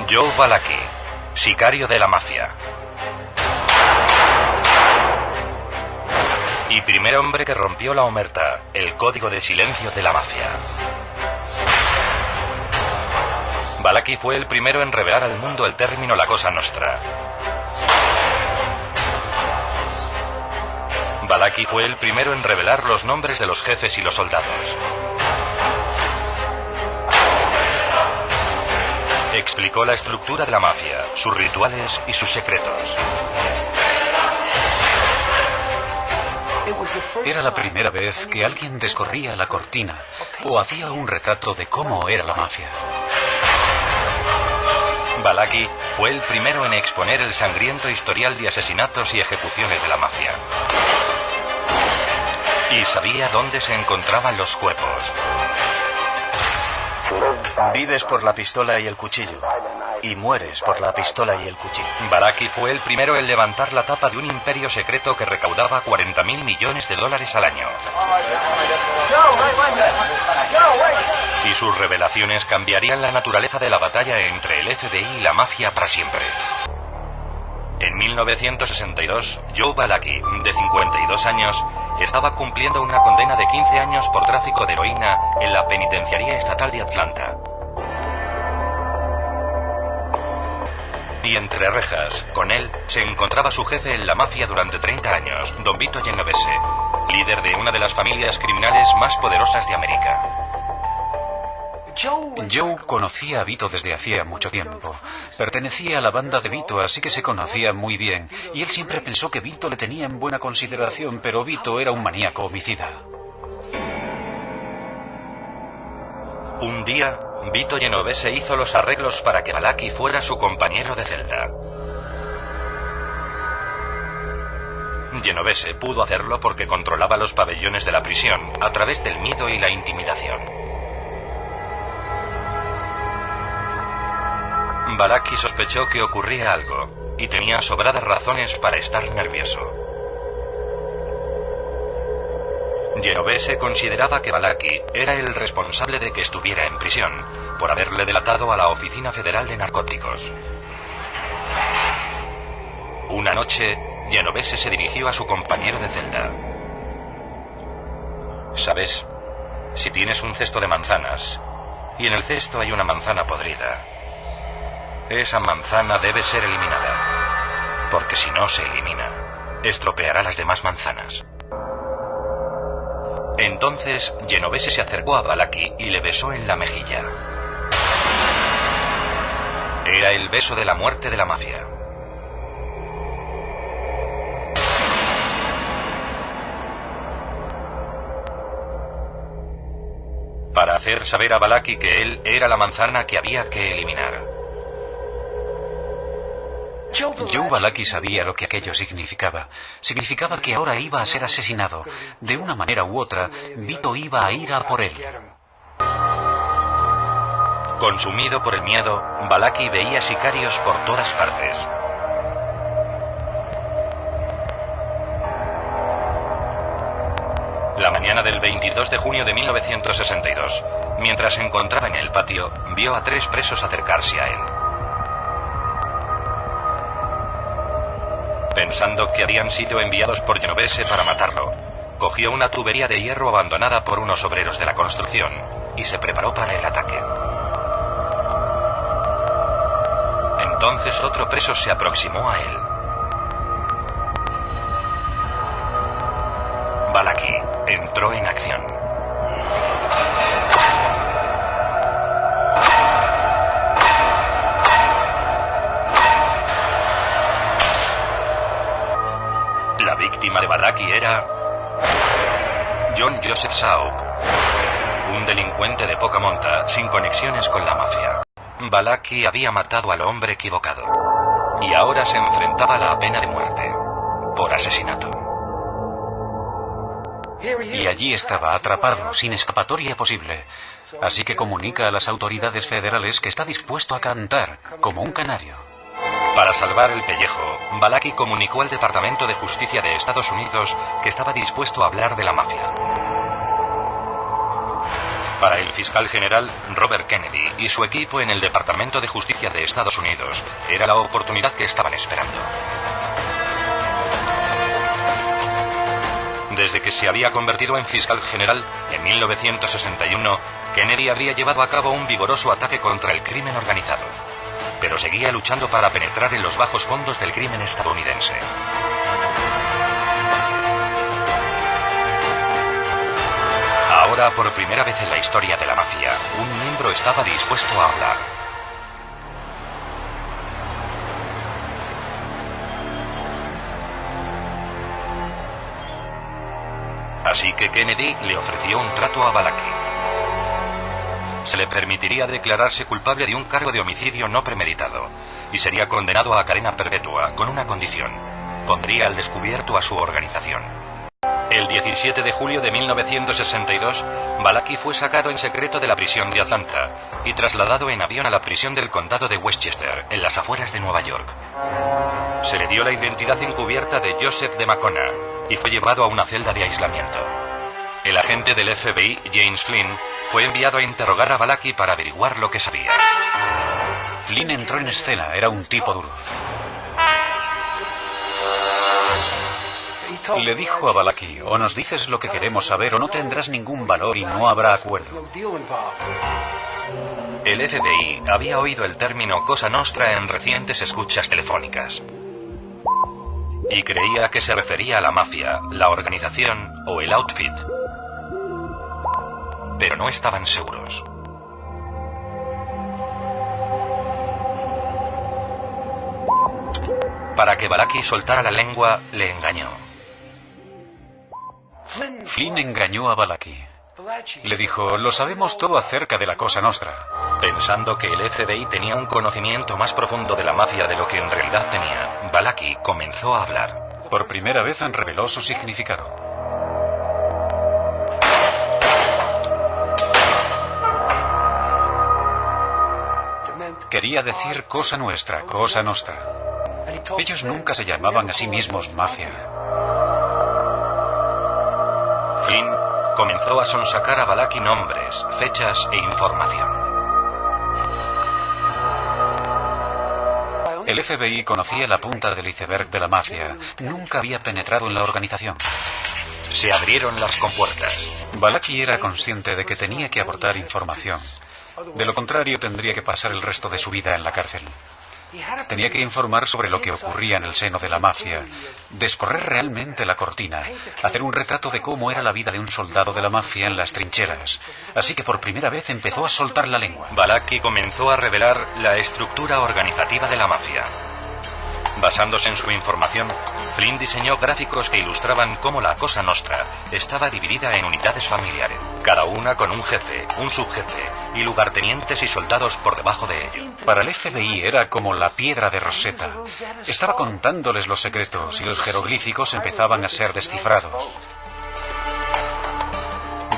Joe Valachi, sicario de la mafia. Y primer hombre que rompió la omertà, el código de silencio de la mafia. Valachi fue el primero en revelar al mundo el término la cosa nostra. Valachi fue el primero en revelar los nombres de los jefes y los soldados. Explicó la estructura de la mafia, sus rituales y sus secretos. Era la primera vez que alguien descorría la cortina o hacía un retrato de cómo era la mafia. Valachi fue el primero en exponer el sangriento historial de asesinatos y ejecuciones de la mafia. Y sabía dónde se encontraban los cuerpos. Vives por la pistola y el cuchillo, y mueres por la pistola y el cuchillo. Valachi fue el primero en levantar la tapa de un imperio secreto que recaudaba $40.000 millones al año. Y sus revelaciones cambiarían la naturaleza de la batalla entre el FBI y la mafia para siempre. En 1962, Joe Valachi, de 52 años, estaba cumpliendo una condena de 15 años por tráfico de heroína en la penitenciaría estatal de Atlanta. Y entre rejas, con él, se encontraba su jefe en la mafia durante 30 años, Don Vito Genovese, líder de una de las familias criminales más poderosas de América. Joe conocía a Vito desde hacía mucho tiempo. Pertenecía a la banda de Vito, así que se conocían muy bien. Y él siempre pensó que Vito le tenía en buena consideración, pero Vito era un maníaco homicida. Un día, Vito Genovese hizo los arreglos para que Valachi fuera su compañero de celda. Genovese pudo hacerlo porque controlaba los pabellones de la prisión a través del miedo y la intimidación. Valachi sospechó que ocurría algo y tenía sobradas razones para estar nervioso. Genovese consideraba que Valachi era el responsable de que estuviera en prisión por haberle delatado a la Oficina Federal de Narcóticos. Una noche, Genovese se dirigió a su compañero de celda. ¿Sabes? Si tienes un cesto de manzanas y en el cesto hay una manzana podrida, esa manzana debe ser eliminada, porque si no se elimina, estropeará las demás manzanas. Entonces, Genovese se acercó a Valachi y le besó en la mejilla. Era el beso de la muerte de la mafia. Para hacer saber a Valachi que él era la manzana que había que eliminar. Joe Valachi sabía lo que aquello significaba. Significaba que ahora iba a ser asesinado. De una manera u otra, Vito iba a ir a por él. Consumido por el miedo, Valachi veía sicarios por todas partes. La mañana del 22 de junio de 1962, mientras se encontraba en el patio, vio a 3 presos acercarse a él. Pensando que habían sido enviados por Genovese para matarlo, cogió una tubería de hierro abandonada por unos obreros de la construcción y se preparó para el ataque. Entonces otro preso se aproximó a él. Valachi entró en acción. La víctima de Valachi era John Joseph Saub, un delincuente de poca monta sin conexiones con la mafia. Valachi había matado al hombre equivocado y ahora se enfrentaba a la pena de muerte por asesinato. Y allí estaba, atrapado, sin escapatoria posible. Así que comunica a las autoridades federales que está dispuesto a cantar como un canario. Para salvar el pellejo, Valachi comunicó al Departamento de Justicia de Estados Unidos que estaba dispuesto a hablar de la mafia. Para el fiscal general Robert Kennedy y su equipo en el Departamento de Justicia de Estados Unidos, era la oportunidad que estaban esperando. Desde que se había convertido en fiscal general en 1961, Kennedy habría llevado a cabo un vigoroso ataque contra el crimen organizado, pero seguía luchando para penetrar en los bajos fondos del crimen estadounidense. Ahora, por primera vez en la historia de la mafia, un miembro estaba dispuesto a hablar. Así que Kennedy le ofreció un trato a Balaki. Se le permitiría declararse culpable de un cargo de homicidio no premeditado y sería condenado a cadena perpetua con una condición: pondría al descubierto a su organización. El 17 de julio de 1962, Balaki fue sacado en secreto de la prisión de Atlanta y trasladado en avión a la prisión del condado de Westchester, en las afueras de Nueva York. Se le dio la identidad encubierta de Joseph de Macona y fue llevado a una celda de aislamiento. El agente del FBI, James Flynn, fue enviado a interrogar a Balaki para averiguar lo que sabía. Flynn entró en escena, era un tipo duro. Le dijo a Balaki: o nos dices lo que queremos saber o no tendrás ningún valor y no habrá acuerdo. El FBI había oído el término Cosa Nostra en recientes escuchas telefónicas y creía que se refería a la mafia, la organización o el outfit, pero no estaban seguros. Para que Balaki soltara la lengua, le engañó. Flynn engañó a Balaki. Le dijo: lo sabemos todo acerca de la Cosa Nostra. Pensando que el FBI tenía un conocimiento más profundo de la mafia de lo que en realidad tenía, Balaki comenzó a hablar. Por primera vez reveló su significado. Quería decir Cosa Nuestra, Cosa Nostra. Ellos nunca se llamaban a sí mismos mafia. Flynn comenzó a sonsacar a Balaki nombres, fechas e información. El FBI conocía la punta del iceberg de la mafia. Nunca había penetrado en la organización. Se abrieron las compuertas. Balaki era consciente de que tenía que aportar información. De lo contrario, tendría que pasar el resto de su vida en la cárcel. Tenía que informar sobre lo que ocurría en el seno de la mafia, descorrer realmente la cortina, hacer un retrato de cómo era la vida de un soldado de la mafia en las trincheras. Así que por primera vez empezó a soltar la lengua. Balaki comenzó a revelar la estructura organizativa de la mafia. Basándose en su información, Flynn diseñó gráficos que ilustraban cómo la Cosa Nostra estaba dividida en unidades familiares, cada una con un jefe, un subjefe y lugartenientes y soldados por debajo de ello. Para el FBI era como la piedra de Rosetta. Estaba contándoles los secretos y los jeroglíficos empezaban a ser descifrados.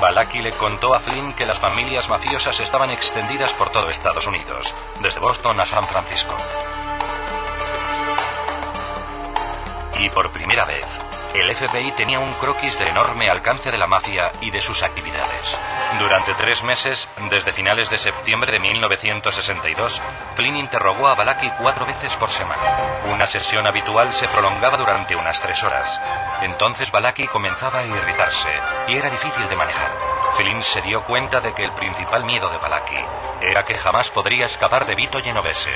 Balaki le contó a Flynn que las familias mafiosas estaban extendidas por todo Estados Unidos, desde Boston a San Francisco. Y por primera vez, el FBI tenía un croquis de enorme alcance de la mafia y de sus actividades. Durante 3 meses, desde finales de septiembre de 1962, Flynn interrogó a Balaki 4 veces por semana. Una sesión habitual se prolongaba durante unas 3 horas. Entonces Balaki comenzaba a irritarse y era difícil de manejar. Flynn se dio cuenta de que el principal miedo de Balaki era que jamás podría escapar de Vito Genovese.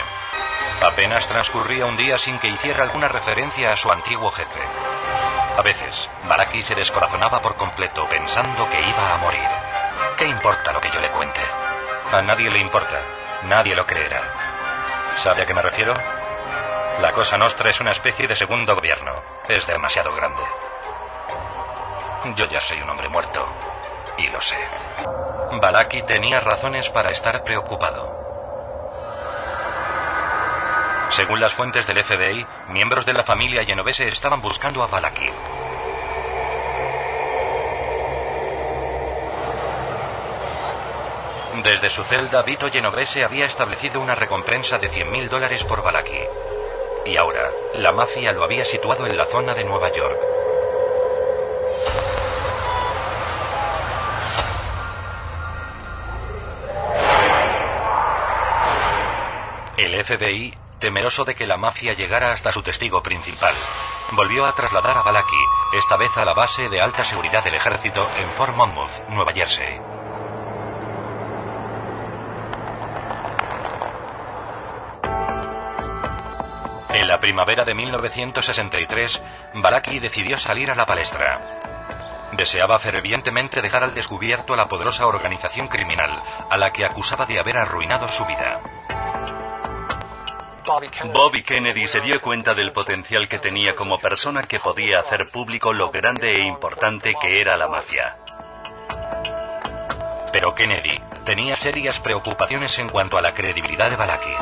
Apenas transcurría un día sin que hiciera alguna referencia a su antiguo jefe. A veces, Balaki se descorazonaba por completo pensando que iba a morir. ¿Qué importa lo que yo le cuente? A nadie le importa. Nadie lo creerá. ¿Sabe a qué me refiero? La Cosa Nostra es una especie de segundo gobierno. Es demasiado grande. Yo ya soy un hombre muerto. Y lo sé. Balaki tenía razones para estar preocupado. Según las fuentes del FBI, miembros de la familia Genovese estaban buscando a Balaki. Desde su celda, Vito Genovese había establecido una recompensa de $100.000 por Balaki. Y ahora, la mafia lo había situado en la zona de Nueva York. El FBI, temeroso de que la mafia llegara hasta su testigo principal, volvió a trasladar a Balaki, esta vez a la base de alta seguridad del ejército en Fort Monmouth, Nueva Jersey. En la primavera de 1963, Balaki decidió salir a la palestra. Deseaba fervientemente dejar al descubierto a la poderosa organización criminal, a la que acusaba de haber arruinado su vida. Bobby Kennedy se dio cuenta del potencial que tenía como persona que podía hacer público lo grande e importante que era la mafia. Pero Kennedy tenía serias preocupaciones en cuanto a la credibilidad de Balaki.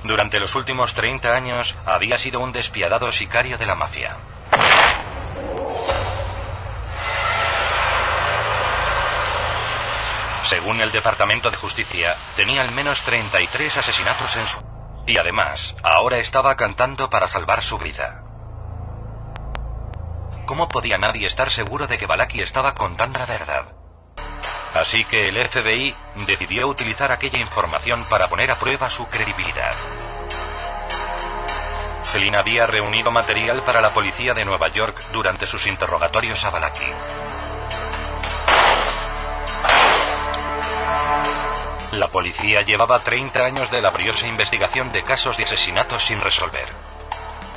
Durante los últimos 30 años había sido un despiadado sicario de la mafia. Según el Departamento de Justicia, tenía al menos 33 asesinatos en su... Y además, ahora estaba cantando para salvar su vida. ¿Cómo podía nadie estar seguro de que Balaki estaba contando la verdad? Así que el FBI decidió utilizar aquella información para poner a prueba su credibilidad. Flynn había reunido material para la policía de Nueva York durante sus interrogatorios a Balaki. La policía llevaba 30 años de laboriosa investigación de casos de asesinatos sin resolver.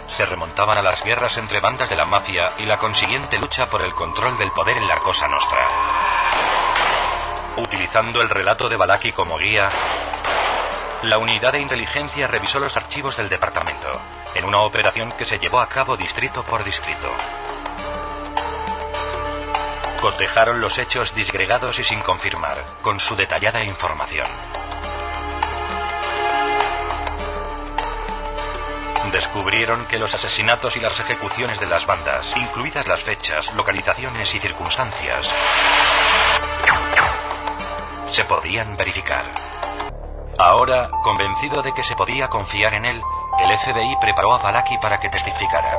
Se remontaban a las guerras entre bandas de la mafia y la consiguiente lucha por el control del poder en la Cosa Nostra. Utilizando el relato de Balaki como guía, la unidad de inteligencia revisó los archivos del departamento, en una operación que se llevó a cabo distrito por distrito. Cotejaron los hechos disgregados y sin confirmar, con su detallada información. Descubrieron que los asesinatos y las ejecuciones de las bandas, incluidas las fechas, localizaciones y circunstancias, se podían verificar. Ahora, convencido de que se podía confiar en él, el FBI preparó a Balaki para que testificara.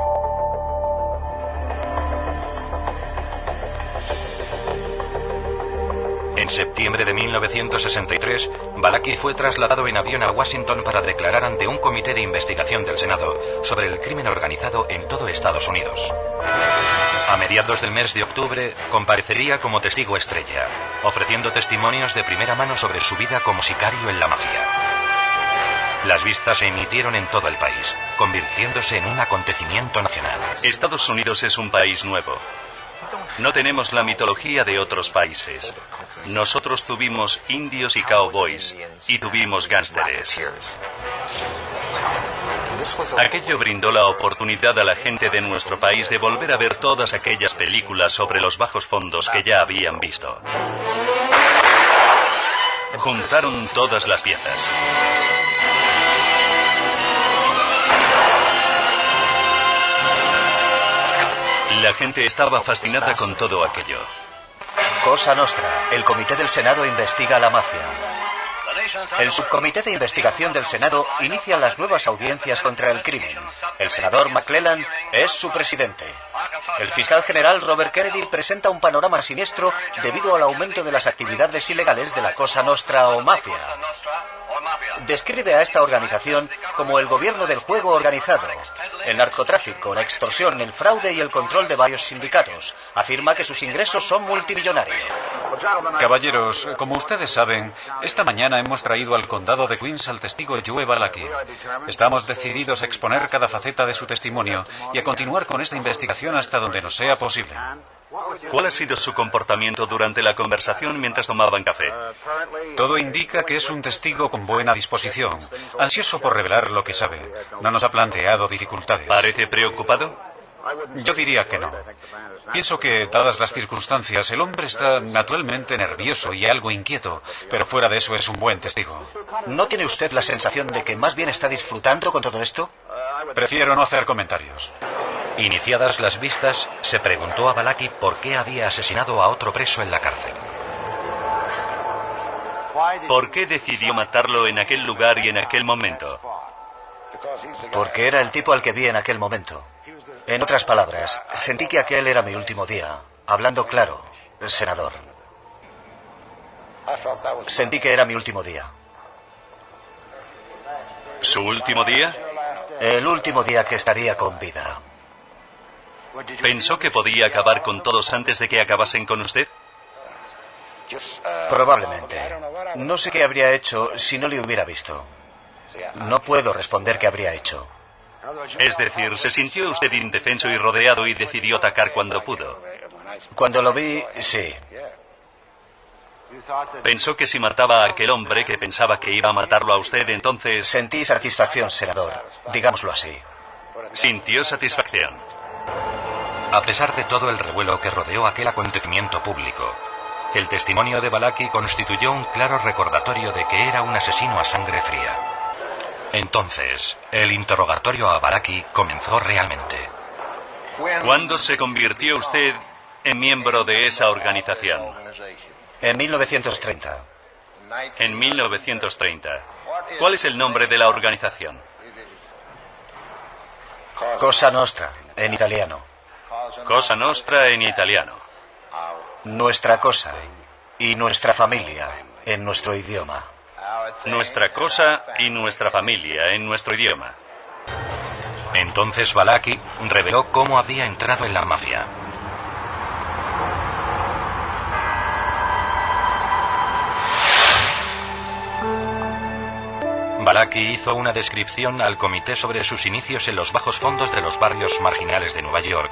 En septiembre de 1963, Balaki fue trasladado en avión a Washington para declarar ante un comité de investigación del Senado sobre el crimen organizado en todo Estados Unidos. A mediados del mes de octubre, comparecería como testigo estrella, ofreciendo testimonios de primera mano sobre su vida como sicario en la mafia. Las vistas se emitieron en todo el país, convirtiéndose en un acontecimiento nacional. Estados Unidos es un país nuevo. No tenemos la mitología de otros países. Nosotros tuvimos indios y cowboys, y tuvimos gánsteres. Aquello brindó la oportunidad a la gente de nuestro país de volver a ver todas aquellas películas sobre los bajos fondos que ya habían visto. Juntaron todas las piezas. La gente estaba fascinada con todo aquello. Cosa Nostra. El comité del Senado investiga a la mafia. El subcomité de investigación del Senado inicia las nuevas audiencias contra el crimen. El senador McClellan es su presidente. El fiscal general Robert Kennedy presenta un panorama siniestro debido al aumento de las actividades ilegales de la Cosa Nostra o mafia. Describe a esta organización como el gobierno del juego organizado, el narcotráfico, la extorsión, el fraude y el control de varios sindicatos. Afirma que sus ingresos son multimillonarios. Caballeros, como ustedes saben, esta mañana hemos traído al condado de Queens al testigo Joe Balaki. Estamos decididos a exponer cada faceta de su testimonio y a continuar con esta investigación hasta donde nos sea posible. ¿Cuál ha sido su comportamiento durante la conversación mientras tomaban café? Todo indica que es un testigo con buena disposición, ansioso por revelar lo que sabe. No nos ha planteado dificultades. ¿Parece preocupado? Yo diría que no. Pienso que, dadas las circunstancias, el hombre está naturalmente nervioso y algo inquieto, pero fuera de eso es un buen testigo. ¿No tiene usted la sensación de que más bien está disfrutando con todo esto? Prefiero no hacer comentarios. Iniciadas las vistas, se preguntó a Balaki por qué había asesinado a otro preso en la cárcel. ¿Por qué decidió matarlo en aquel lugar y en aquel momento? Porque era el tipo al que vi en aquel momento. En otras palabras, sentí que aquel era mi último día. Hablando claro, senador. Sentí que era mi último día. ¿Su último día? El último día que estaría con vida. ¿Pensó que podía acabar con todos antes de que acabasen con usted? Probablemente. No sé qué habría hecho si no le hubiera visto. No puedo responder qué habría hecho. Es decir, se sintió usted indefenso y rodeado y decidió atacar cuando pudo. Cuando lo vi, sí. Pensó que si mataba a aquel hombre que pensaba que iba a matarlo a usted, entonces... Sentí satisfacción, senador. Digámoslo así. Sintió satisfacción. A pesar de todo el revuelo que rodeó aquel acontecimiento público, el testimonio de Balaki constituyó un claro recordatorio de que era un asesino a sangre fría. Entonces, el interrogatorio a Balaki comenzó realmente. ¿Cuándo se convirtió usted en miembro de esa organización? En 1930. En 1930. ¿Cuál es el nombre de la organización? Cosa Nostra, en italiano. Cosa Nostra en italiano. Nuestra cosa y nuestra familia, en nuestro idioma. Nuestra cosa y nuestra familia, en nuestro idioma. Entonces Balaki reveló cómo había entrado en la mafia. Balaki hizo una descripción al comité sobre sus inicios en los bajos fondos de los barrios marginales de Nueva York,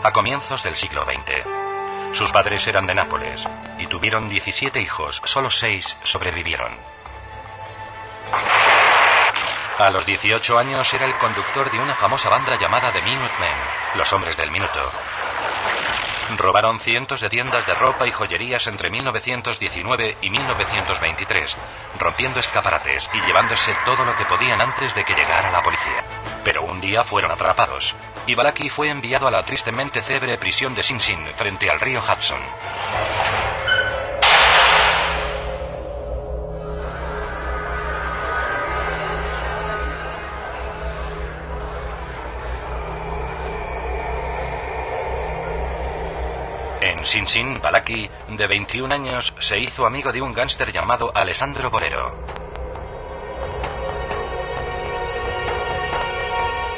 a comienzos del siglo XX. Sus padres eran de Nápoles y tuvieron 17 hijos, solo 6 sobrevivieron. A los 18 años era el conductor de una famosa banda llamada The Minutemen, los hombres del minuto. Robaron cientos de tiendas de ropa y joyerías entre 1919 y 1923, rompiendo escaparates y llevándose todo lo que podían antes de que llegara la policía. Pero un día fueron atrapados, y Balaki fue enviado a la tristemente célebre prisión de Sing Sing, frente al río Hudson. En Sing Sing, Balaki, de 21 años, se hizo amigo de un gángster llamado Alessandro Borero.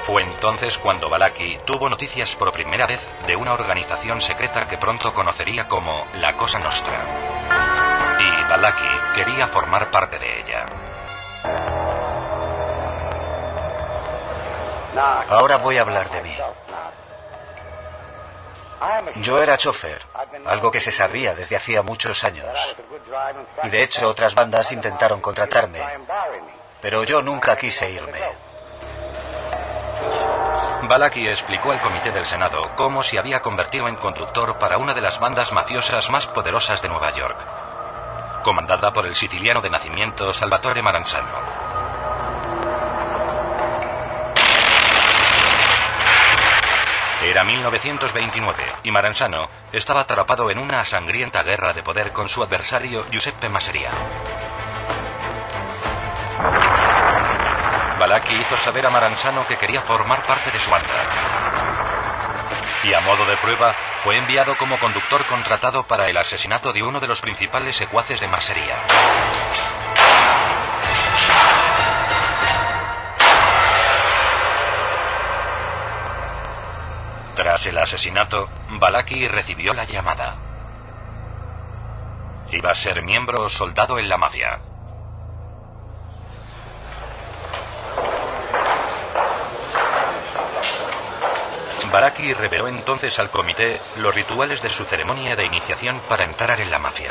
Fue entonces cuando Balaki tuvo noticias por primera vez de una organización secreta que pronto conocería como la Cosa Nostra. Y Balaki quería formar parte de ella. Ahora voy a hablar de mí. Yo era chofer, algo que se sabía desde hacía muchos años. Y de hecho otras bandas intentaron contratarme, pero yo nunca quise irme. Balaki explicó al comité del Senado cómo se había convertido en conductor para una de las bandas mafiosas más poderosas de Nueva York, comandada por el siciliano de nacimiento Salvatore Maranzano. Era 1929 y Maranzano estaba atrapado en una sangrienta guerra de poder con su adversario Giuseppe Masseria. Balaki hizo saber a Maranzano que quería formar parte de su banda. Y a modo de prueba, fue enviado como conductor contratado para el asesinato de uno de los principales secuaces de Masseria. Tras el asesinato, Balaki recibió la llamada. Iba a ser miembro o soldado en la mafia. Balaki reveló entonces al comité los rituales de su ceremonia de iniciación para entrar en la mafia.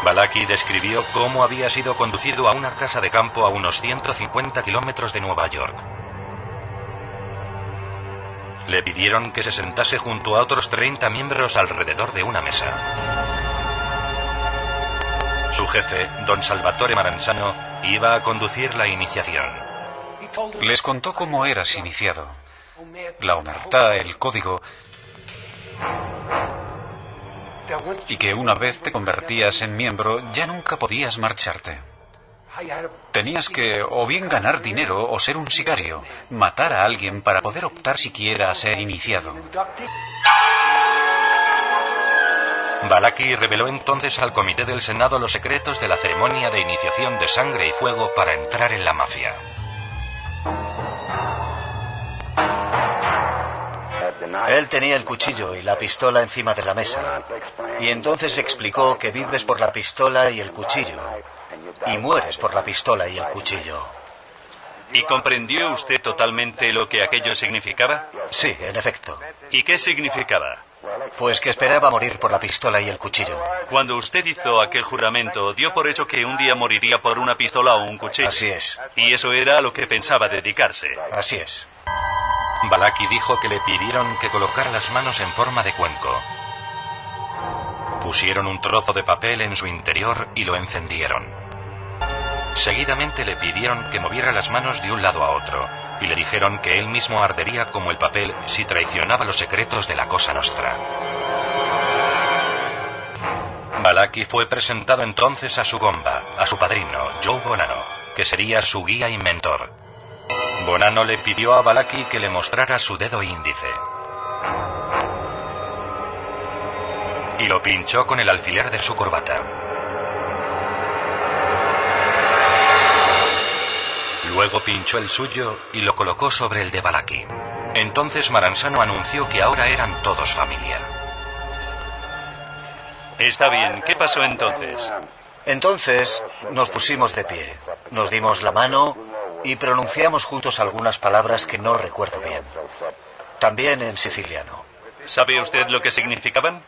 Balaki describió cómo había sido conducido a una casa de campo a unos 150 kilómetros de Nueva York. Le pidieron que se sentase junto a otros 30 miembros alrededor de una mesa. Su jefe, don Salvatore Maranzano, iba a conducir la iniciación. Les contó cómo eras iniciado, la omertá, el código, y que una vez te convertías en miembro ya nunca podías marcharte. Tenías que o bien ganar dinero o ser un sicario, matar a alguien para poder optar siquiera a ser iniciado. Balaki reveló entonces al Comité del Senado los secretos de la ceremonia de iniciación de sangre y fuego para entrar en la mafia. Él tenía el cuchillo y la pistola encima de la mesa. Y entonces explicó que vives por la pistola y el cuchillo. Y mueres por la pistola y el cuchillo. ¿Y comprendió usted totalmente lo que aquello significaba? Sí, en efecto. ¿Y qué significaba? Pues que esperaba morir por la pistola y el cuchillo. Cuando usted hizo aquel juramento, dio por hecho que un día moriría por una pistola o un cuchillo. Así es. Y eso era a lo que pensaba dedicarse. Así es. Balaki dijo que le pidieron que colocara las manos en forma de cuenco. Pusieron un trozo de papel en su interior y lo encendieron. Seguidamente le pidieron que moviera las manos de un lado a otro y le dijeron que él mismo ardería como el papel si traicionaba los secretos de la Cosa Nostra. Balaki fue presentado entonces a su gomba, a su padrino, Joe Bonanno, que sería su guía y mentor. Bonanno le pidió a Balaki que le mostrara su dedo índice. Y lo pinchó con el alfiler de su corbata. Luego pinchó el suyo y lo colocó sobre el de Balaki. Entonces Maranzano anunció que ahora eran todos familia. Está bien, ¿qué pasó entonces? Entonces nos pusimos de pie, nos dimos la mano y pronunciamos juntos algunas palabras que no recuerdo bien. También en siciliano. ¿Sabe usted lo que significaban?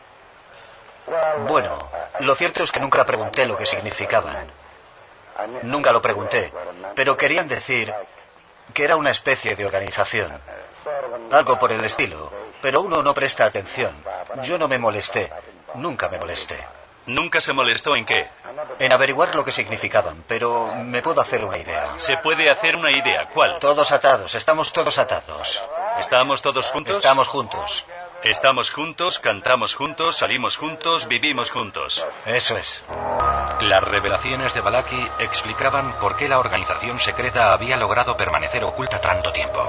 Bueno, lo cierto es que nunca pregunté lo que significaban. Nunca lo pregunté, pero querían decir que era una especie de organización. Algo por el estilo, pero uno no presta atención. Yo no me molesté, nunca me molesté. ¿Nunca se molestó en qué? En averiguar lo que significaban, pero me puedo hacer una idea. Se puede hacer una idea, ¿cuál? Todos atados, estamos todos atados. ¿Estamos todos juntos? Estamos juntos. Estamos juntos, cantamos juntos, salimos juntos, vivimos juntos. Eso es. Las revelaciones de Balaki explicaban por qué la organización secreta había logrado permanecer oculta tanto tiempo.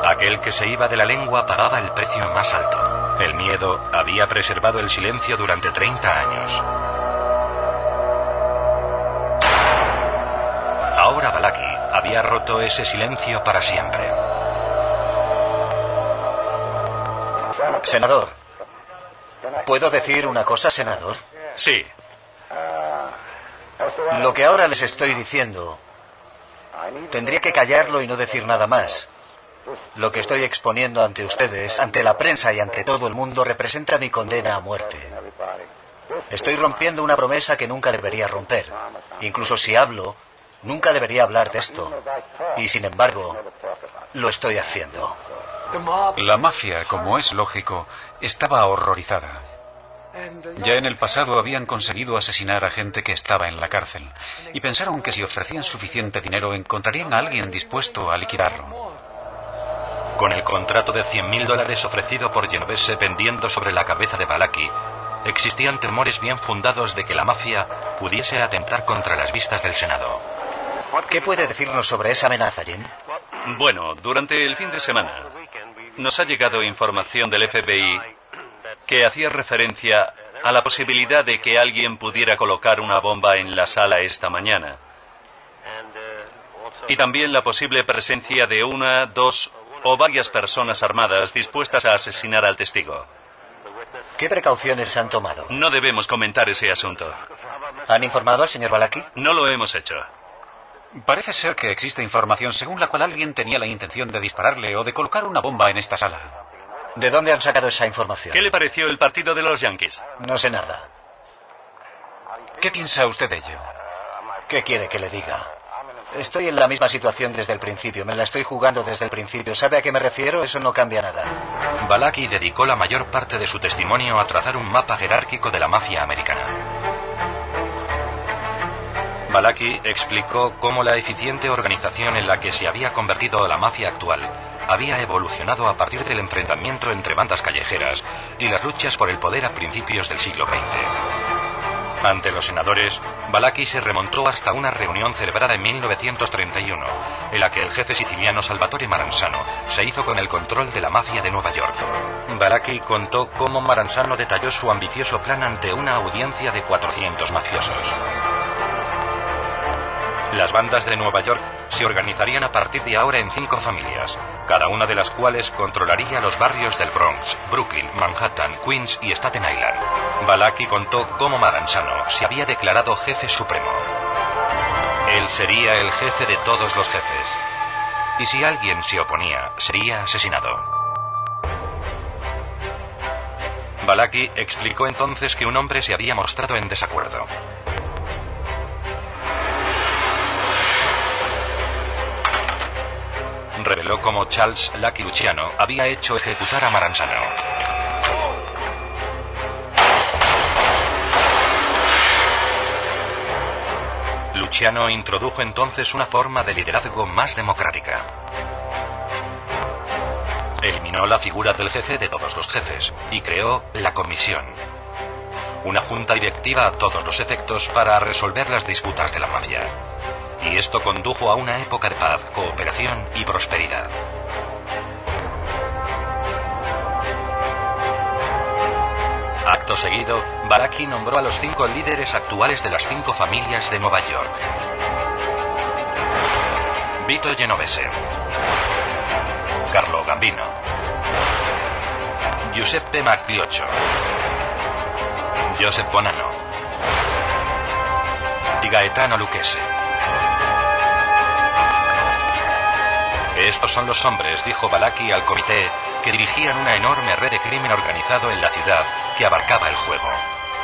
Aquel que se iba de la lengua pagaba el precio más alto. El miedo había preservado el silencio durante 30 años. Ahora Balaki había roto ese silencio para siempre. Senador, ¿puedo decir una cosa, senador? Sí. Lo que ahora les estoy diciendo, tendría que callarlo y no decir nada más. Lo que estoy exponiendo ante ustedes, ante la prensa y ante todo el mundo, representa mi condena a muerte. Estoy rompiendo una promesa que nunca debería romper. Incluso si hablo, nunca debería hablar de esto. Y sin embargo, lo estoy haciendo. La mafia, como es lógico, estaba horrorizada. Ya en el pasado habían conseguido asesinar a gente que estaba en la cárcel y pensaron que si ofrecían suficiente dinero encontrarían a alguien dispuesto a liquidarlo. Con el contrato de $100.000 ofrecido por Genovese pendiendo sobre la cabeza de Balaki, existían temores bien fundados de que la mafia pudiese atentar contra las vistas del Senado. ¿Qué puede decirnos sobre esa amenaza, Jim? Bueno, durante el fin de semana nos ha llegado información del FBI que hacía referencia a la posibilidad de que alguien pudiera colocar una bomba en la sala esta mañana. Y también la posible presencia de una, dos o varias personas armadas dispuestas a asesinar al testigo. ¿Qué precauciones han tomado? No debemos comentar ese asunto. ¿Han informado al señor Balaki? No lo hemos hecho. Parece ser que existe información según la cual alguien tenía la intención de dispararle o de colocar una bomba en esta sala. ¿De dónde han sacado esa información? ¿Qué le pareció el partido de los Yankees? No sé nada. ¿Qué piensa usted de ello? ¿Qué quiere que le diga? Estoy en la misma situación desde el principio. Me la estoy jugando desde el principio. ¿Sabe a qué me refiero? Eso no cambia nada. Balaki dedicó la mayor parte de su testimonio a trazar un mapa jerárquico de la mafia americana. Balaki explicó cómo la eficiente organización en la que se había convertido la mafia actual había evolucionado a partir del enfrentamiento entre bandas callejeras y las luchas por el poder a principios del siglo XX. Ante los senadores, Balaki se remontó hasta una reunión celebrada en 1931, en la que el jefe siciliano Salvatore Maranzano se hizo con el control de la mafia de Nueva York. Balaki contó cómo Maranzano detalló su ambicioso plan ante una audiencia de 400 mafiosos. Las bandas de Nueva York se organizarían a partir de ahora en 5 familias, cada una de las cuales controlaría los barrios del Bronx, Brooklyn, Manhattan, Queens y Staten Island. Balaki contó cómo Maranzano se había declarado jefe supremo. Él sería el jefe de todos los jefes, y si alguien se oponía, sería asesinado. Balaki explicó entonces que un hombre se había mostrado en desacuerdo. Reveló cómo Charles Lucky Luciano había hecho ejecutar a Maranzano. Luciano introdujo entonces una forma de liderazgo más democrática. Eliminó la figura del jefe de todos los jefes y creó la comisión, una junta directiva a todos los efectos para resolver las disputas de la mafia. Y esto condujo a una época de paz, cooperación y prosperidad. Acto seguido, Balaki nombró a los 5 líderes actuales de las 5 familias de Nueva York. Vito Genovese, Carlo Gambino, Giuseppe Magliocco, Joseph Bonanno y Gaetano Lucchese. Estos son los hombres, dijo Balaki al comité, que dirigían una enorme red de crimen organizado en la ciudad que abarcaba el juego,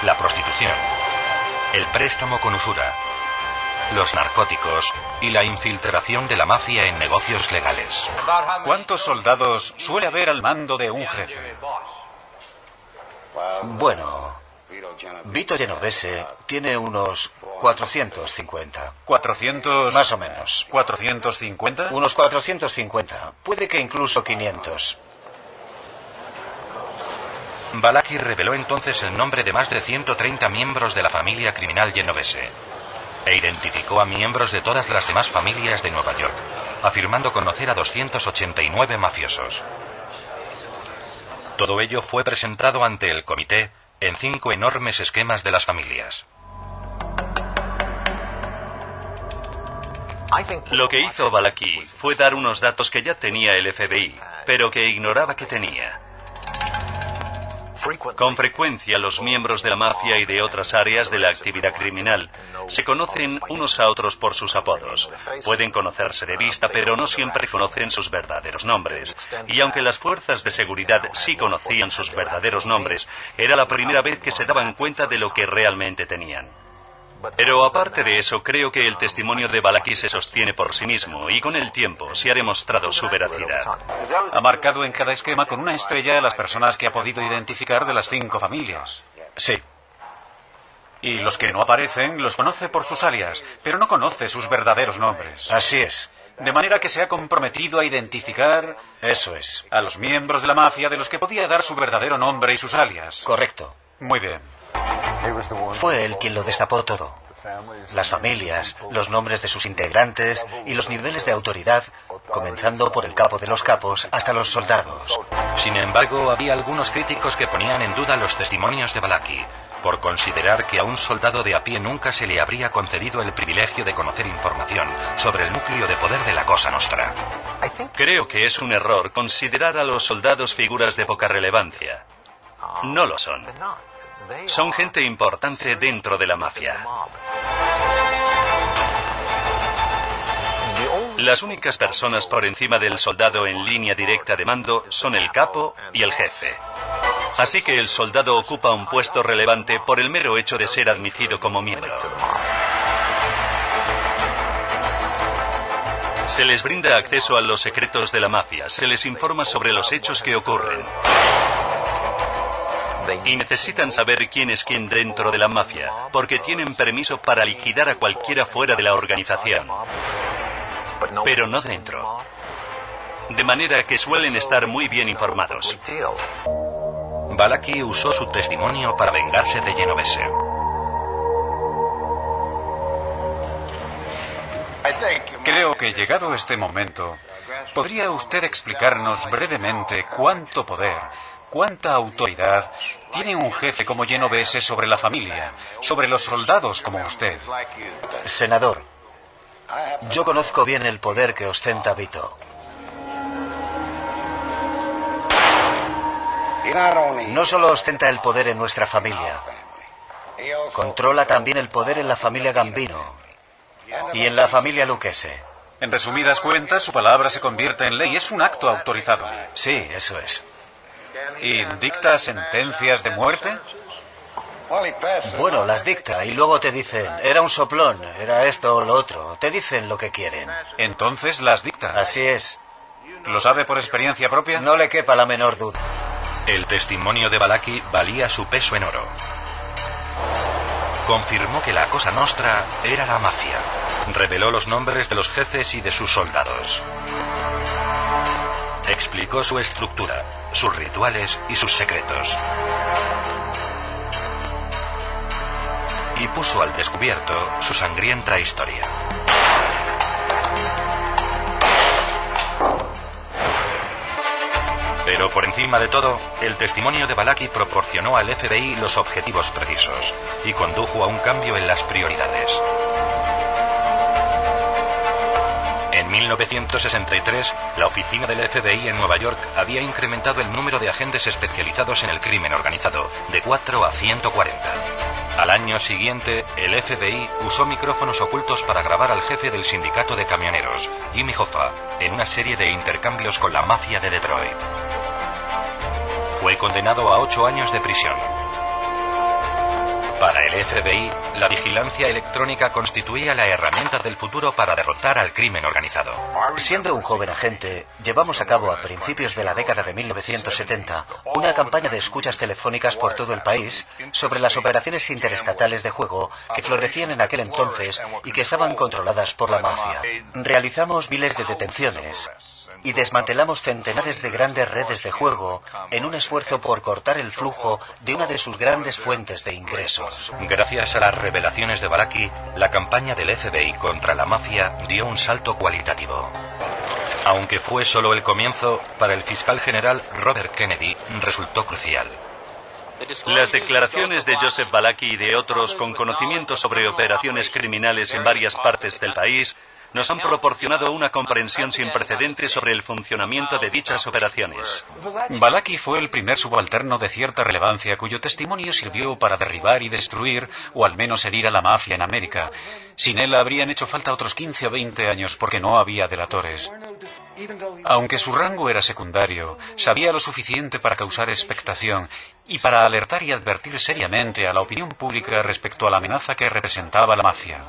la prostitución, el préstamo con usura, los narcóticos y la infiltración de la mafia en negocios legales. ¿Cuántos soldados suele haber al mando de un jefe? Bueno, Vito Genovese tiene unos 450. ¿400? Más o menos. ¿450? Unos 450. Puede que incluso 500. Balaki reveló entonces el nombre de más de 130 miembros de la familia criminal Genovese e identificó a miembros de todas las demás familias de Nueva York, afirmando conocer a 289 mafiosos. Todo ello fue presentado ante el comité en 5 enormes esquemas de las familias. Lo que hizo Balaki fue dar unos datos que ya tenía el FBI, pero que ignoraba que tenía. Con frecuencia los miembros de la mafia y de otras áreas de la actividad criminal se conocen unos a otros por sus apodos. Pueden conocerse de vista, pero no siempre conocen sus verdaderos nombres. Y aunque las fuerzas de seguridad sí conocían sus verdaderos nombres, era la primera vez que se daban cuenta de lo que realmente tenían. Pero aparte de eso, creo que el testimonio de Balaki se sostiene por sí mismo y con el tiempo se ha demostrado su veracidad. Ha marcado en cada esquema con una estrella a las personas que ha podido identificar de las 5 familias. Sí. Y los que no aparecen los conoce por sus alias, pero no conoce sus verdaderos nombres. Así es. De manera que se ha comprometido a identificar... Eso es. A los miembros de la mafia de los que podía dar su verdadero nombre y sus alias. Correcto. Muy bien. Fue él quien lo destapó todo. Las familias, los nombres de sus integrantes y los niveles de autoridad, comenzando por el capo de los capos hasta los soldados. Sin embargo, había algunos críticos que ponían en duda los testimonios de Balaki, por considerar que a un soldado de a pie nunca se le habría concedido el privilegio de conocer información sobre el núcleo de poder de la Cosa Nostra. Creo que es un error considerar a los soldados figuras de poca relevancia. No lo son. Son gente importante dentro de la mafia. Las únicas personas por encima del soldado en línea directa de mando son el capo y el jefe. Así que el soldado ocupa un puesto relevante por el mero hecho de ser admitido como miembro. Se les brinda acceso a los secretos de la mafia, se les informa sobre los hechos que ocurren. Y necesitan saber quién es quién dentro de la mafia, porque tienen permiso para liquidar a cualquiera fuera de la organización, pero no dentro. De manera que suelen estar muy bien informados. Balaki usó su testimonio para vengarse de Genovese. Creo que llegado este momento, ¿podría usted explicarnos brevemente cuánto poder, cuánta autoridad tiene un jefe como Genovese sobre la familia, sobre los soldados como usted? Senador, yo conozco bien el poder que ostenta Vito. No solo ostenta el poder en nuestra familia, controla también el poder en la familia Gambino y en la familia Lucchese. En resumidas cuentas, su palabra se convierte en ley. Es un acto autorizado. Sí, eso es. ¿Y dicta sentencias de muerte? Bueno, las dicta y luego te dicen, era un soplón, era esto o lo otro. Te dicen lo que quieren. Entonces las dicta. Así es. ¿Lo sabe por experiencia propia? No le quepa la menor duda. El testimonio de Balaki valía su peso en oro. Confirmó que la Cosa Nostra era la mafia. Reveló los nombres de los jefes y de sus soldados. Explicó su estructura, sus rituales y sus secretos. Y puso al descubierto su sangrienta historia. Pero por encima de todo, el testimonio de Balaki proporcionó al FBI los objetivos precisos y condujo a un cambio en las prioridades. En 1963, la oficina del FBI en Nueva York había incrementado el número de agentes especializados en el crimen organizado, de 4 a 140. Al año siguiente, el FBI usó micrófonos ocultos para grabar al jefe del sindicato de camioneros, Jimmy Hoffa, en una serie de intercambios con la mafia de Detroit. Fue condenado a 8 años de prisión. Para el FBI, la vigilancia electrónica constituía la herramienta del futuro para derrotar al crimen organizado. Siendo un joven agente, llevamos a cabo a principios de la década de 1970 una campaña de escuchas telefónicas por todo el país sobre las operaciones interestatales de juego que florecían en aquel entonces y que estaban controladas por la mafia. Realizamos miles de detenciones y desmantelamos centenares de grandes redes de juego en un esfuerzo por cortar el flujo de una de sus grandes fuentes de ingresos. Gracias a las revelaciones de Balaki, la campaña del FBI contra la mafia dio un salto cualitativo. Aunque fue solo el comienzo, para el fiscal general Robert Kennedy resultó crucial. Las declaraciones de Joseph Balaki y de otros con conocimiento sobre operaciones criminales en varias partes del país nos han proporcionado una comprensión sin precedentes sobre el funcionamiento de dichas operaciones. Balaki fue el primer subalterno de cierta relevancia cuyo testimonio sirvió para derribar y destruir, o al menos herir a la mafia en América. Sin él habrían hecho falta otros 15 o 20 años porque no había delatores. Aunque su rango era secundario, sabía lo suficiente para causar expectación y para alertar y advertir seriamente a la opinión pública respecto a la amenaza que representaba la mafia.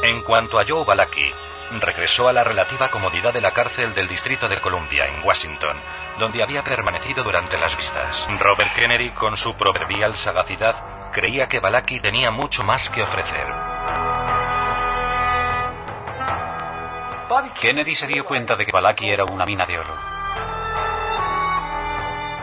En cuanto a Joe Balaki, regresó a la relativa comodidad de la cárcel del Distrito de Columbia, en Washington, donde había permanecido durante las vistas. Robert Kennedy, con su proverbial sagacidad, creía que Balaki tenía mucho más que ofrecer. Kennedy se dio cuenta de que Balaki era una mina de oro.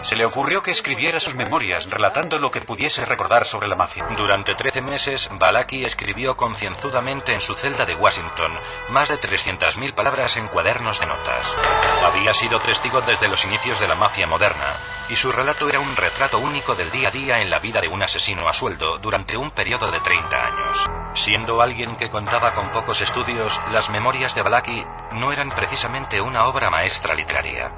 Se le ocurrió que escribiera sus memorias, relatando lo que pudiese recordar sobre la mafia. Durante 13 meses, Balaki escribió concienzudamente en su celda de Washington más de 300.000 palabras en cuadernos de notas. Había sido testigo desde los inicios de la mafia moderna, y su relato era un retrato único del día a día en la vida de un asesino a sueldo durante un periodo de 30 años. Siendo alguien que contaba con pocos estudios, las memorias de Balaki no eran precisamente una obra maestra literaria.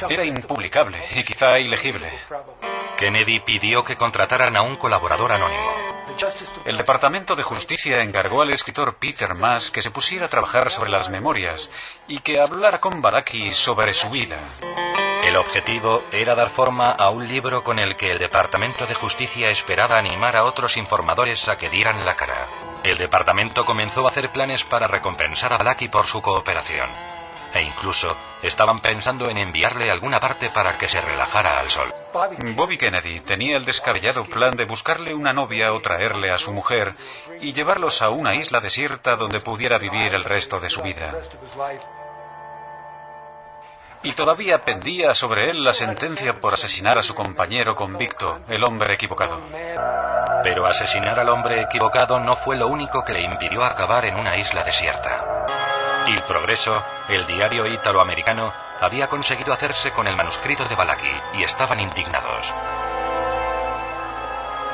Era impublicable y quizá ilegible. Kennedy pidió que contrataran a un colaborador anónimo. El Departamento de Justicia encargó al escritor Peter Maas que se pusiera a trabajar sobre las memorias y que hablara con Balaki sobre su vida. El objetivo era dar forma a un libro con el que el Departamento de Justicia esperaba animar a otros informadores a que dieran la cara. El departamento comenzó a hacer planes para recompensar a Balaki por su cooperación. E incluso estaban pensando en enviarle alguna parte para que se relajara al sol. Bobby Kennedy tenía el descabellado plan de buscarle una novia o traerle a su mujer y llevarlos a una isla desierta donde pudiera vivir el resto de su vida. Y todavía pendía sobre él la sentencia por asesinar a su compañero convicto, el hombre equivocado. Pero asesinar al hombre equivocado no fue lo único que le impidió acabar en una isla desierta. Il Progreso, el diario ítalo-americano, había conseguido hacerse con el manuscrito de Balachi y estaban indignados.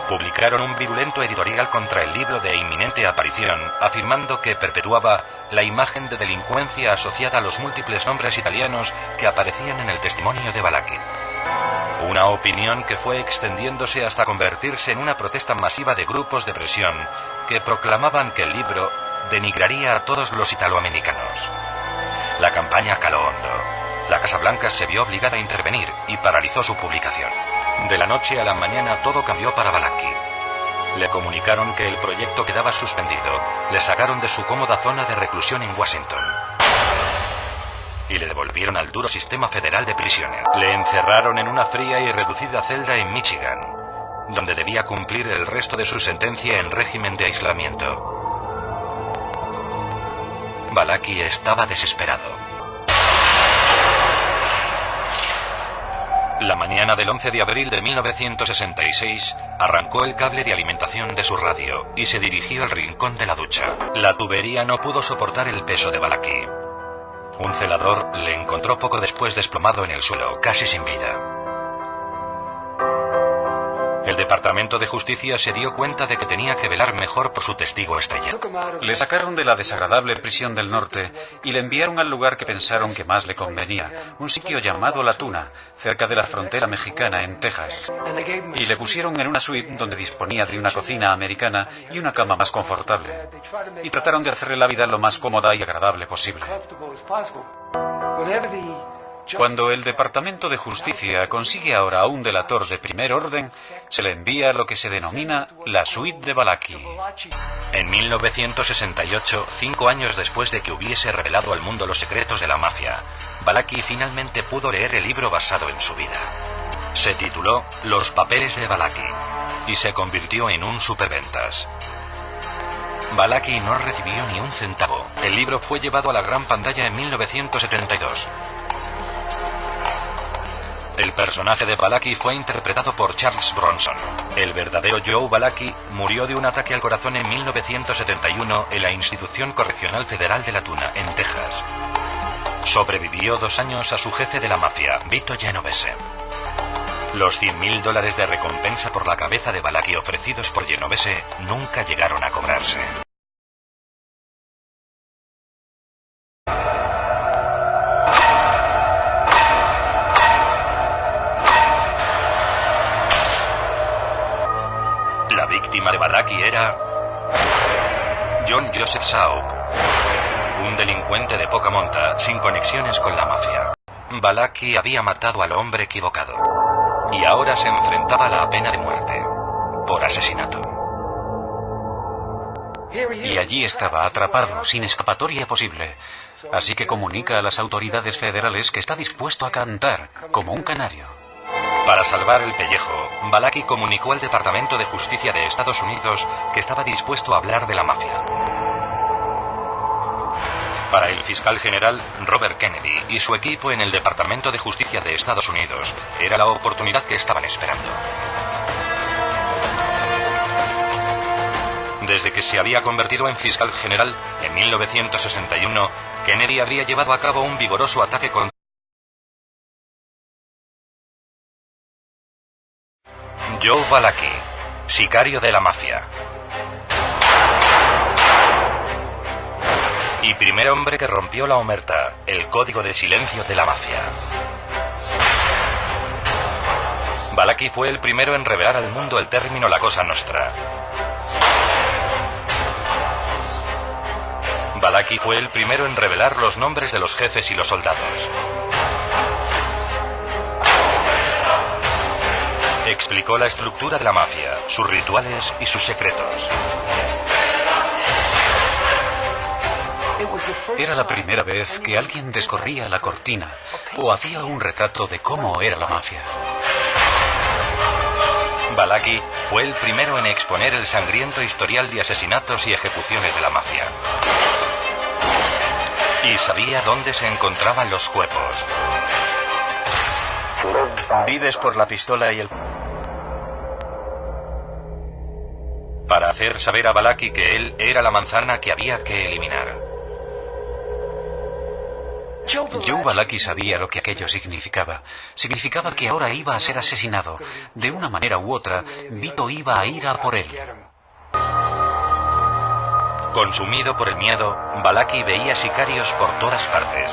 Publicaron un virulento editorial contra el libro de inminente aparición, afirmando que perpetuaba la imagen de delincuencia asociada a los múltiples nombres italianos que aparecían en el testimonio de Balachi. Una opinión que fue extendiéndose hasta convertirse en una protesta masiva de grupos de presión que proclamaban que el libro denigraría a todos los italoamericanos. La campaña caló hondo. La Casa Blanca se vio obligada a intervenir y paralizó su publicación. De la noche a la mañana todo cambió para Balachi. Le comunicaron que el proyecto quedaba suspendido, le sacaron de su cómoda zona de reclusión en Washington y le devolvieron al duro sistema federal de prisiones. Le encerraron en una fría y reducida celda en Michigan, donde debía cumplir el resto de su sentencia en régimen de aislamiento. Balachi estaba desesperado. La mañana del 11 de abril de 1966, arrancó el cable de alimentación de su radio y se dirigió al rincón de la ducha. La tubería no pudo soportar el peso de Balachi. Un celador le encontró poco después desplomado en el suelo, casi sin vida. El Departamento de Justicia se dio cuenta de que tenía que velar mejor por su testigo estrella. Le sacaron de la desagradable prisión del norte y le enviaron al lugar que pensaron que más le convenía, un sitio llamado La Tuna, cerca de la frontera mexicana en Texas. Y le pusieron en una suite donde disponía de una cocina americana y una cama más confortable. Y trataron de hacerle la vida lo más cómoda y agradable posible. Cuando el Departamento de Justicia consigue ahora a un delator de primer orden, se le envía lo que se denomina la suite de Balachi. En 1968, 5 años después de que hubiese revelado al mundo los secretos de la mafia, Balachi finalmente pudo leer el libro basado en su vida. Se tituló Los papeles de Balachi y se convirtió en un superventas. Balachi no recibió ni un centavo. El libro fue llevado a la gran pantalla en 1972. El personaje de Balachi fue interpretado por Charles Bronson. El verdadero Joe Balachi murió de un ataque al corazón en 1971 en la Institución Correccional Federal de La Tuna, en Texas. Sobrevivió 2 años a su jefe de la mafia, Vito Genovese. Los $100.000 de recompensa por la cabeza de Balachi ofrecidos por Genovese nunca llegaron a cobrarse. La víctima de Balachi era John Joseph Saub, un delincuente de poca monta, sin conexiones con la mafia. Balachi había matado al hombre equivocado y ahora se enfrentaba a la pena de muerte por asesinato. Y allí estaba, atrapado, sin escapatoria posible. Así que comunica a las autoridades federales que está dispuesto a cantar como un canario. Para salvar el pellejo, Balachi comunicó al Departamento de Justicia de Estados Unidos que estaba dispuesto a hablar de la mafia. Para el fiscal general Robert Kennedy y su equipo en el Departamento de Justicia de Estados Unidos, era la oportunidad que estaban esperando. Desde que se había convertido en fiscal general en 1961, Kennedy habría llevado a cabo un vigoroso ataque contra Joe Balachi, sicario de la mafia. Y primer hombre que rompió la omerta, el código de silencio de la mafia. Balachi fue el primero en revelar al mundo el término la Cosa Nostra. Balachi fue el primero en revelar los nombres de los jefes y los soldados. Explicó la estructura de la mafia, sus rituales y sus secretos. Era la primera vez que alguien descorría la cortina o hacía un retrato de cómo era la mafia. Balachi fue el primero en exponer el sangriento historial de asesinatos y ejecuciones de la mafia. Y sabía dónde se encontraban los cuerpos. Vives por la pistola y el... para hacer saber a Balaki que él era la manzana que había que eliminar. Joe Balaki sabía lo que aquello significaba. Significaba que ahora iba a ser asesinado. De una manera u otra, Vito iba a ir a por él. Consumido por el miedo, Balaki veía sicarios por todas partes.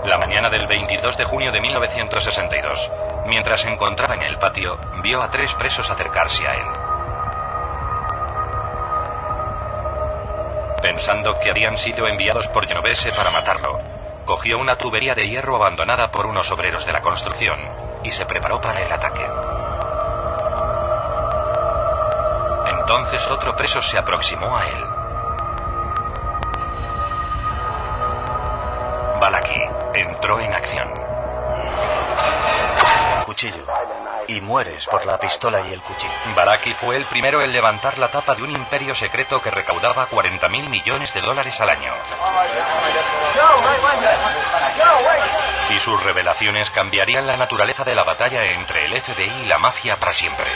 La mañana del 22 de junio de 1962, mientras se encontraba en el patio, vio a 3 presos acercarse a él. Pensando que habían sido enviados por Genovese para matarlo, cogió una tubería de hierro abandonada por unos obreros de la construcción y se preparó para el ataque. Entonces otro preso se aproximó a él. Balaki entró en acción. Cuchillo. Y mueres por la pistola y el cuchillo. Balaki fue el primero en levantar la tapa de un imperio secreto que recaudaba $40.000 millones al año. Y sus revelaciones cambiarían la naturaleza de la batalla entre el FBI y la mafia para siempre.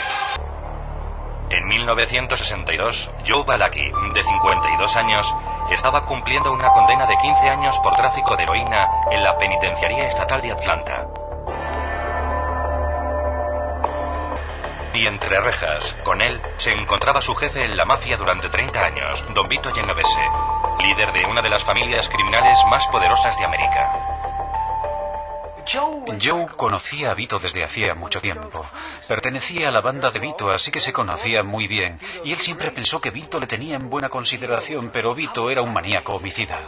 En 1962, Joe Balaki, de 52 años, estaba cumpliendo una condena de 15 años por tráfico de heroína en la Penitenciaría Estatal de Atlanta. Y entre rejas, con él, se encontraba su jefe en la mafia durante 30 años, Don Vito Genovese, líder de una de las familias criminales más poderosas de América. Joe conocía a Vito desde hacía mucho tiempo. Pertenecía a la banda de Vito, así que se conocían muy bien. Y él siempre pensó que Vito le tenía en buena consideración, pero Vito era un maníaco homicida.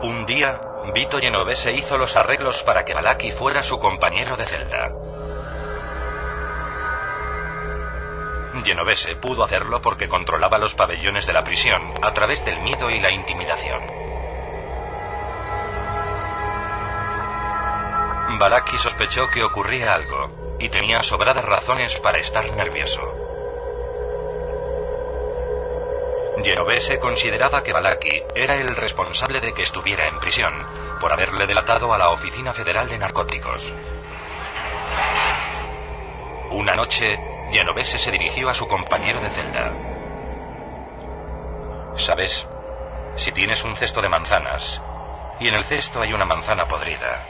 Un día, Vito Genovese hizo los arreglos para que Balaki fuera su compañero de celda. Genovese pudo hacerlo porque controlaba los pabellones de la prisión a través del miedo y la intimidación. Balaki sospechó que ocurría algo y tenía sobradas razones para estar nervioso. Genovese consideraba que Balaki era el responsable de que estuviera en prisión por haberle delatado a la Oficina Federal de Narcóticos. Una noche, Genovese se dirigió a su compañero de celda. ¿Sabes? Si tienes un cesto de manzanas y en el cesto hay una manzana podrida,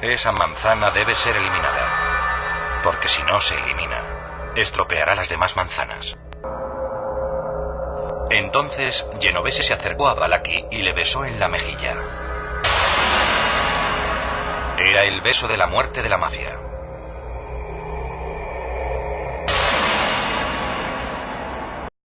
esa manzana debe ser eliminada, porque si no se elimina, estropeará las demás manzanas. Entonces, Genovese se acercó a Balaki y le besó en la mejilla. Era el beso de la muerte de la mafia.